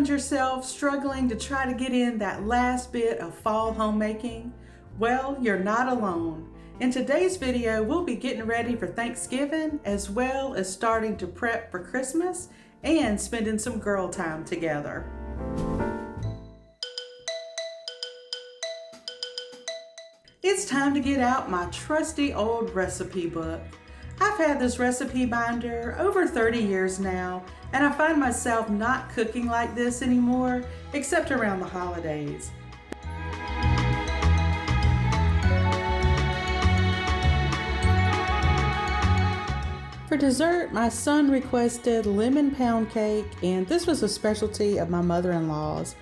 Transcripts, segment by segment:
found yourself struggling to try to get in that last bit of fall homemaking? Well, you're not alone. In today's video, we'll be getting ready for Thanksgiving as well as starting to prep for Christmas and spending some girl time together. It's time to get out my trusty old recipe book. I've had this recipe binder over 30 years now, and I find myself not cooking like this anymore, except around the holidays. For dessert, my son requested lemon pound cake, and this was a specialty of my mother-in-law's.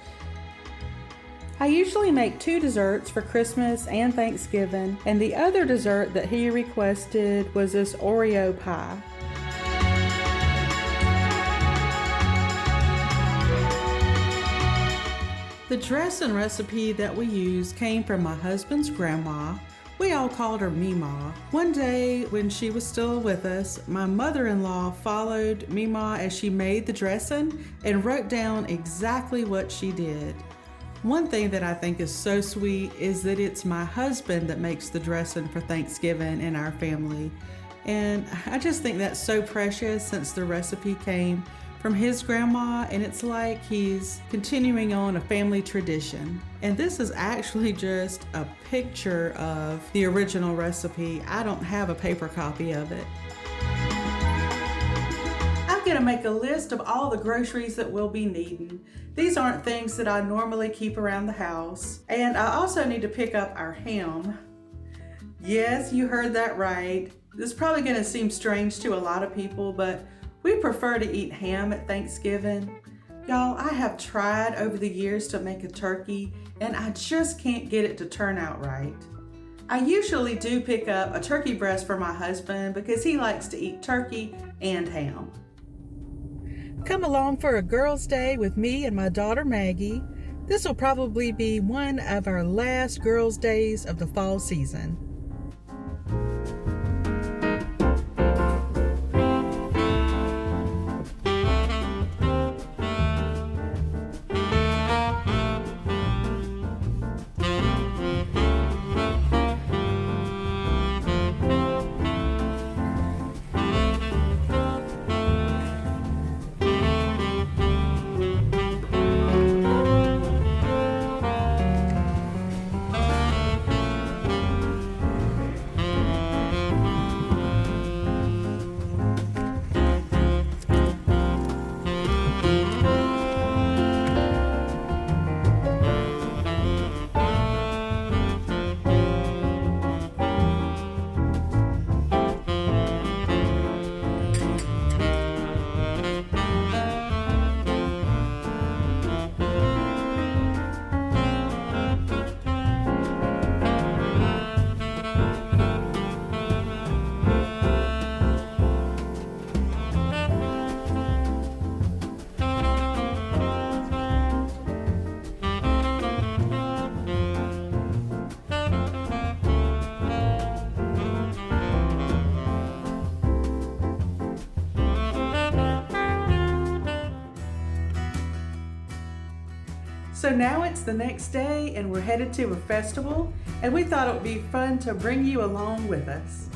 I usually make 2 desserts for Christmas and Thanksgiving, and the other dessert that he requested was this Oreo pie. The dressing recipe that we use came from my husband's grandma. We all called her Meemaw. One day when she was still with us, my mother-in-law followed Meemaw as she made the dressing and wrote down exactly what she did. One thing that I think is so sweet is that it's my husband that makes the dressing for Thanksgiving in our family. And I just think that's so precious since the recipe came from his grandma, and it's like he's continuing on a family tradition. And this is actually just a picture of the original recipe. I don't have a paper copy of it. I'm gonna make a list of all the groceries that we'll be needing. These aren't things that I normally keep around the house. And I also need to pick up our ham. Yes, you heard that right. This is probably gonna seem strange to a lot of people, but we prefer to eat ham at Thanksgiving. Y'all, I have tried over the years to make a turkey, and I just can't get it to turn out right. I usually do pick up a turkey breast for my husband because he likes to eat turkey and ham. Come along for a girls' day with me and my daughter Maggie. This will probably be one of our last girls' days of the fall season. So now it's the next day and we're headed to a festival, and we thought it would be fun to bring you along with us.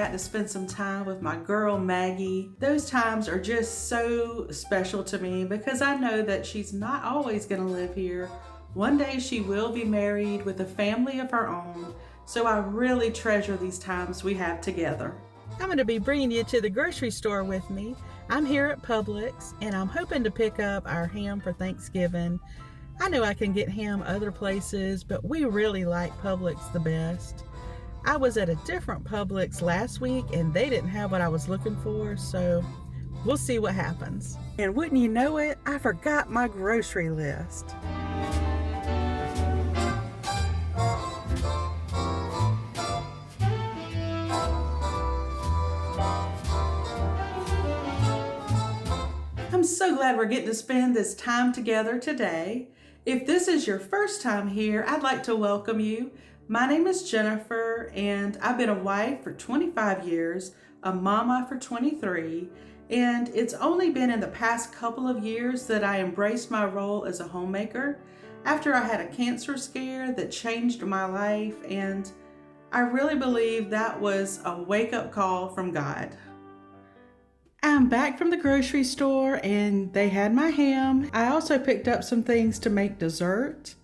got to spend some time with my girl Maggie. Those times are just so special to me because I know that she's not always going to live here. One day she will be married with a family of her own, so I really treasure these times we have together. I'm going to be bringing you to the grocery store with me. I'm here at Publix, and I'm hoping to pick up our ham for Thanksgiving. I know I can get ham other places, but we really like Publix the best. I was at a different Publix last week, and they didn't have what I was looking for, so we'll see what happens. And wouldn't you know it, I forgot my grocery list. I'm so glad we're getting to spend this time together today. If this is your first time here, I'd like to welcome you. My name is Jennifer, and I've been a wife for 25 years, a mama for 23, and it's only been in the past couple of years that I embraced my role as a homemaker after I had a cancer scare that changed my life, and I really believe that was a wake-up call from God. I'm back from the grocery store and they had my ham. I also picked up some things to make dessert.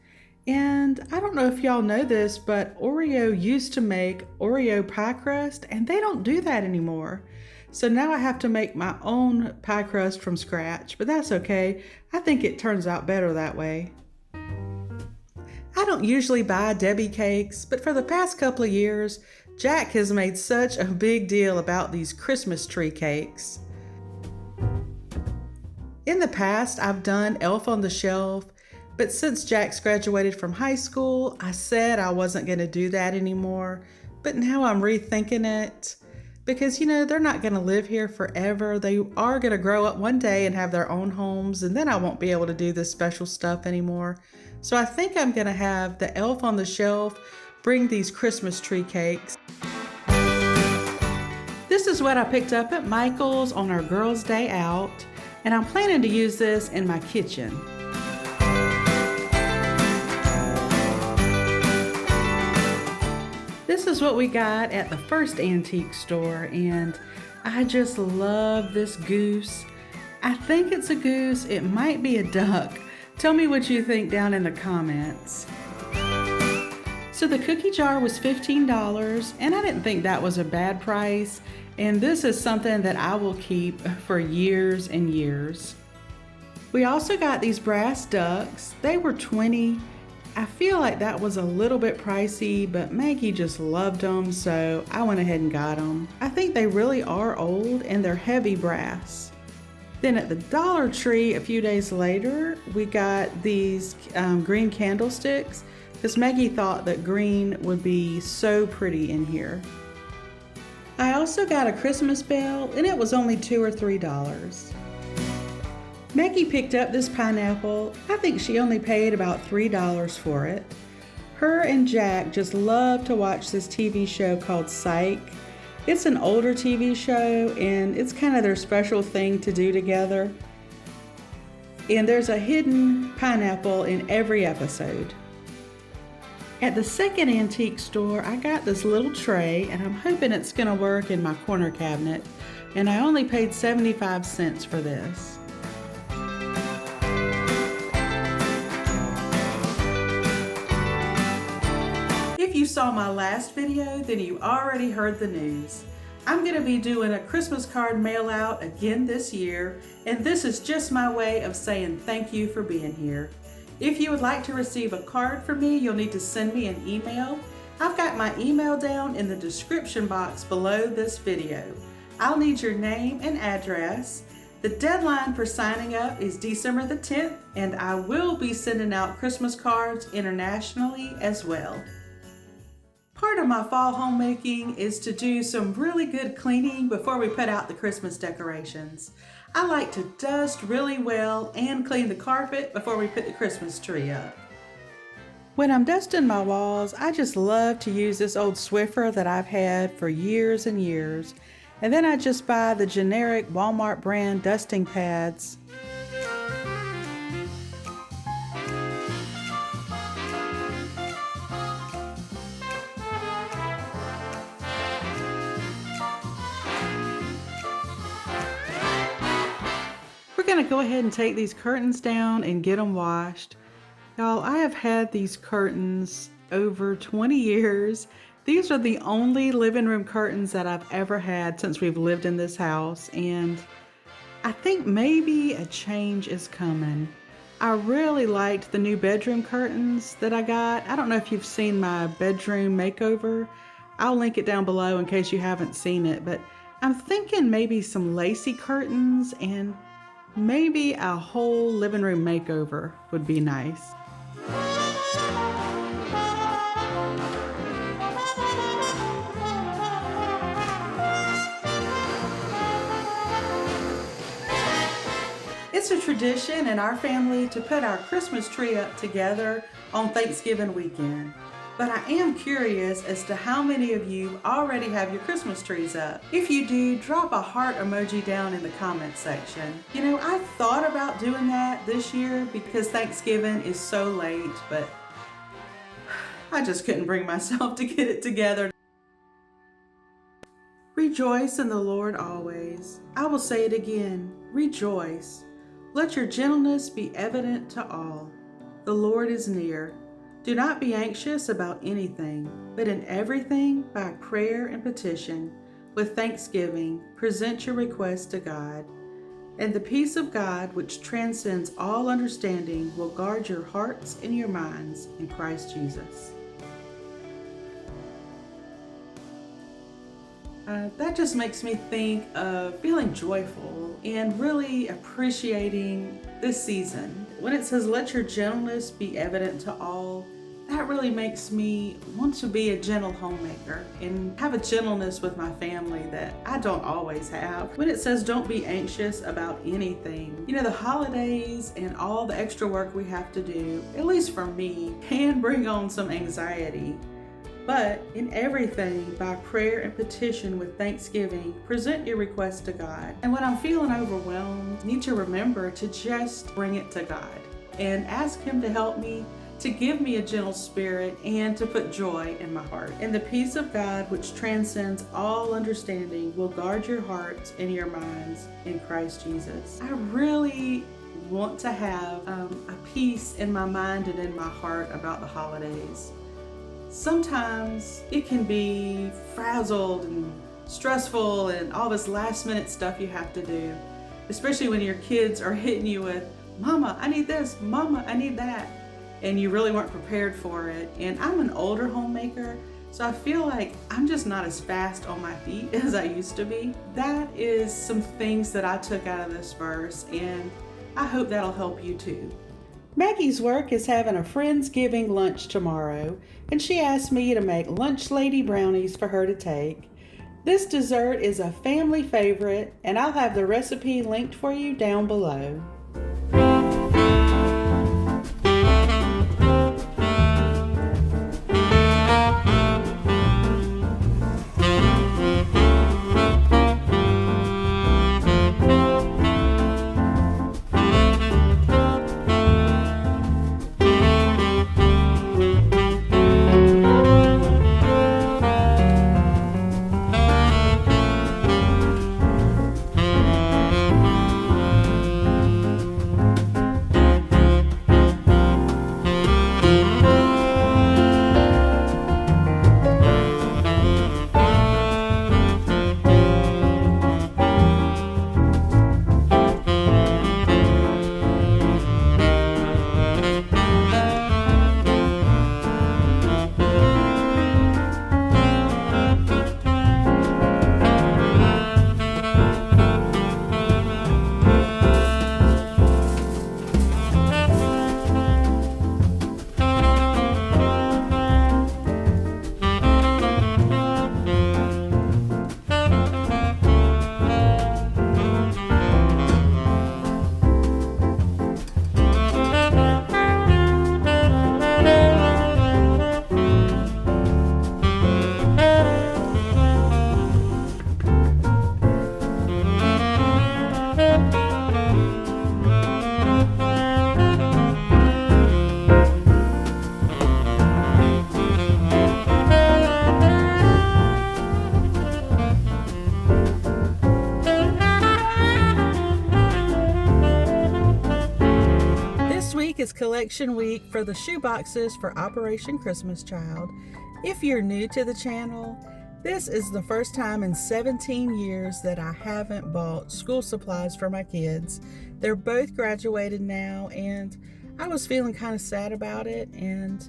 And I don't know if y'all know this, but Oreo used to make Oreo pie crust and they don't do that anymore. So now I have to make my own pie crust from scratch, but that's okay. I think it turns out better that way. I don't usually buy Debbie cakes, but for the past couple of years, Jack has made such a big deal about these Christmas tree cakes. In the past, I've done Elf on the Shelf, but since Jack's graduated from high school, I said I wasn't going to do that anymore. But now I'm rethinking it because, they're not going to live here forever. They are going to grow up one day and have their own homes, and then I won't be able to do this special stuff anymore. So I think I'm going to have the Elf on the Shelf bring these Christmas tree cakes. This is what I picked up at Michael's on our girls' day out, and I'm planning to use this in my kitchen. This is what we got at the first antique store, and I just love this goose. I think it's a goose. It might be a duck. Tell me what you think down in the comments. So the cookie jar was $15, and I didn't think that was a bad price. And this is something that I will keep for years and years. We also got these brass ducks. They were $20. I feel like that was a little bit pricey, but Maggie just loved them, so I went ahead and got them. I think they really are old and they're heavy brass. Then at the Dollar Tree a few days later, we got these green candlesticks because Maggie thought that green would be so pretty in here. I also got a Christmas bell, and it was only $2 or $3. Maggie picked up this pineapple. I think she only paid about $3 for it. Her and Jack just love to watch this TV show called Psych. It's an older TV show, and it's kind of their special thing to do together. And there's a hidden pineapple in every episode. At the second antique store, I got this little tray, and I'm hoping it's going to work in my corner cabinet, and I only paid 75 cents for this. If you saw my last video, then you already heard the news. I'm going to be doing a Christmas card mail out again this year, and this is just my way of saying thank you for being here. If you would like to receive a card from me, you'll need to send me an email. I've got my email down in the description box below this video. I'll need your name and address. The deadline for signing up is December the 10th, and I will be sending out Christmas cards internationally as well. Part of my fall homemaking is to do some really good cleaning before we put out the Christmas decorations. I like to dust really well and clean the carpet before we put the Christmas tree up. When I'm dusting my walls, I just love to use this old Swiffer that I've had for years and years. And then I just buy the generic Walmart brand dusting pads. going to go ahead and take these curtains down and get them washed. Y'all, I have had these curtains over 20 years. These are the only living room curtains that I've ever had since we've lived in this house, and I think maybe a change is coming. I really liked the new bedroom curtains that I got. I don't know if you've seen my bedroom makeover. I'll link it down below in case you haven't seen it, but I'm thinking maybe some lacy curtains and maybe a whole living room makeover would be nice. It's a tradition in our family to put our Christmas tree up together on Thanksgiving weekend. But I am curious as to how many of you already have your Christmas trees up. If you do, drop a heart emoji down in the comment section. You know, I thought about doing that this year because Thanksgiving is so late, but I just couldn't bring myself to get it together. Rejoice in the Lord always. I will say it again, rejoice. Let your gentleness be evident to all. The Lord is near. Do not be anxious about anything, but in everything, by prayer and petition, with thanksgiving, present your requests to God. And the peace of God, which transcends all understanding, will guard your hearts and your minds in Christ Jesus. That just makes me think of feeling joyful and really appreciating this season. When it says, let your gentleness be evident to all, that really makes me want to be a gentle homemaker and have a gentleness with my family that I don't always have. When it says don't be anxious about anything, you know, the holidays and all the extra work we have to do, at least for me, can bring on some anxiety. But in everything, by prayer and petition with thanksgiving, present your requests to God. And when I'm feeling overwhelmed, I need to remember to just bring it to God and ask Him to help me, to give me a gentle spirit, and to put joy in my heart. And the peace of God, which transcends all understanding, will guard your hearts and your minds in Christ Jesus. I really want to have a peace in my mind and in my heart about the holidays. Sometimes it can be frazzled and stressful and all this last minute stuff you have to do, especially when your kids are hitting you with, Mama, I need this, Mama, I need that, and you really weren't prepared for it. And I'm an older homemaker, so I feel like I'm just not as fast on my feet as I used to be. That is some things that I took out of this verse, and I hope that'll help you too. Maggie's work is having a Friendsgiving lunch tomorrow, and she asked me to make lunch lady brownies for her to take. This dessert is a family favorite, and I'll have the recipe linked for you down below. is collection week for the shoe boxes for Operation Christmas Child. If you're new to the channel, this is the first time in 17 years that I haven't bought school supplies for my kids. They're both graduated now, and I was feeling kind of sad about it, and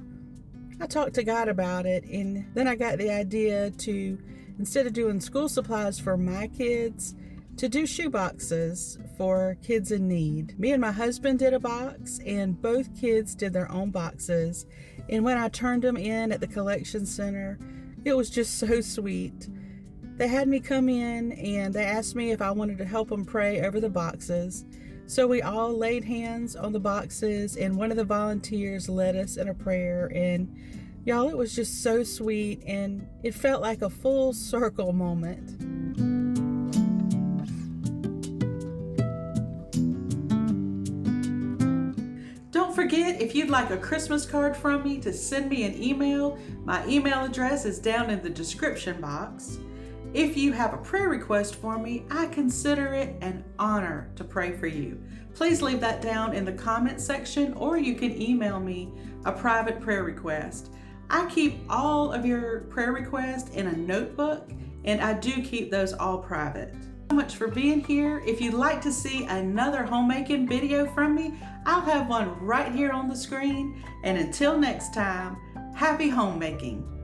I talked to God about it, and then I got the idea to, instead of doing school supplies for my kids, to do shoe boxes for kids in need. Me and my husband did a box, and both kids did their own boxes. And when I turned them in at the collection center, it was just so sweet. They had me come in and they asked me if I wanted to help them pray over the boxes. So we all laid hands on the boxes, and one of the volunteers led us in a prayer. And y'all, it was just so sweet, and it felt like a full circle moment. Don't forget, if you'd like a Christmas card from me, to send me an email. My email address is down in the description box. If you have a prayer request for me, I consider it an honor to pray for you. Please leave that down in the comment section, or you can email me a private prayer request. I keep all of your prayer requests in a notebook, and I do keep those all private. Thank you so much for being here. If you'd like to see another homemaking video from me, I'll have one right here on the screen. And until next time, happy homemaking.